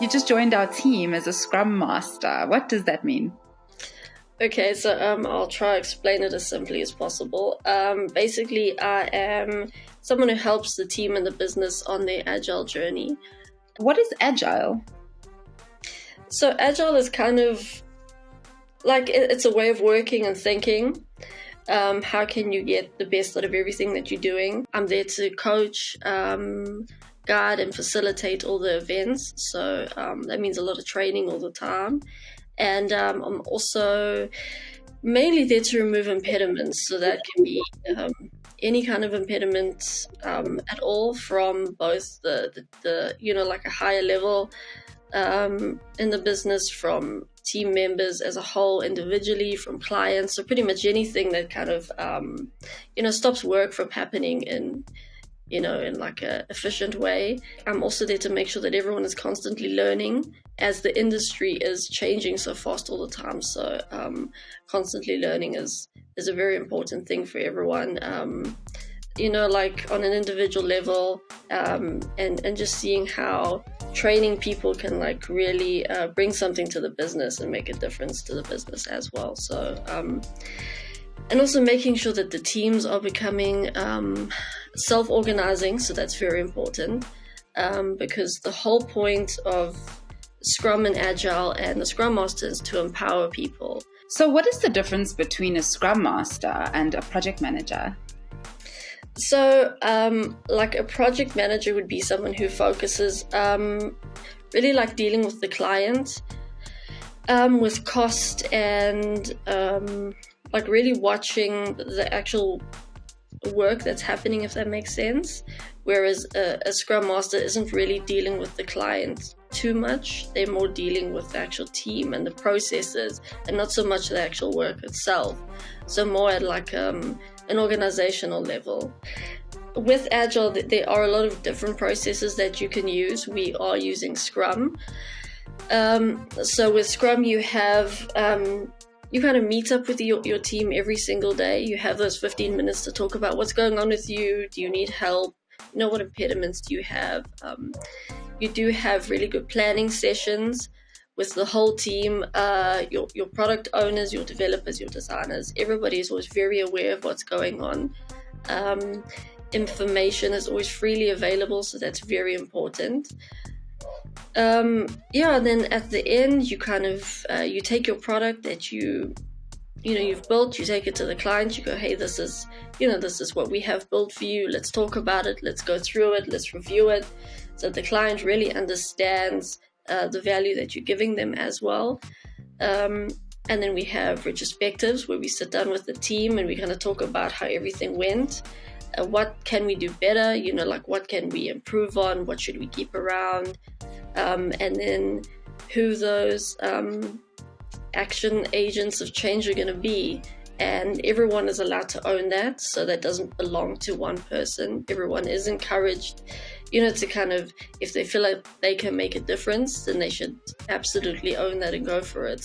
You just joined our team as a Scrum Master. What does that mean? Okay, so I'll try to explain it as simply as possible. Basically, I am someone who helps the team and the business on their agile journey. What is agile? So agile is kind of like, it's a way of working and thinking. How can you get the best out of everything that you're doing? I'm there to coach, guide and facilitate all the events. So that means a lot of training all the time. And I'm also mainly there to remove impediments. So that can be any kind of impediment at all, from both the like a higher level in the business, from team members as a whole, individually, from clients. So pretty much anything that kind of stops work from happening in like a efficient way. I'm also there to make sure that everyone is constantly learning, as the industry is changing so fast all the time. So constantly learning is a very important thing for everyone. Like on an individual level, and just seeing how training people can like really bring something to the business and make a difference to the business as well. So and also making sure that the teams are becoming self-organizing. So that's very important, because the whole point of Scrum and Agile and the Scrum Master is to empower people. So what is the difference between a Scrum Master and a project manager? So like a project manager would be someone who focuses really like dealing with the client, with cost, and like really watching the actual work that's happening, if that makes sense. Whereas a Scrum Master isn't really dealing with the client too much. They're more dealing with the actual team and the processes, and not so much the actual work itself. So more at like an organizational level. With Agile, there are a lot of different processes that you can use. We are using Scrum. So with Scrum, you have you kind of meet up with your team every single day. You have those 15 minutes to talk about what's going on with you. Do you need help? What impediments do you have? You do have really good planning sessions with the whole team, your product owners, your developers, your designers. Everybody is always very aware of what's going on. Information is always freely available, so that's very important. And then at the end, you kind of you take your product that you've built, you take it to the client. You go, hey, this is what we have built for you. Let's talk about it. Let's go through it. Let's review it, so the client really understands the value that you're giving them as well. And then we have retrospectives where we sit down with the team and we kind of talk about how everything went. What can we do better? Like what can we improve on? What should we keep around? And then who those action agents of change are going to be. And everyone is allowed to own that. So that doesn't belong to one person. Everyone is encouraged, to kind of, if they feel like they can make a difference, then they should absolutely own that and go for it.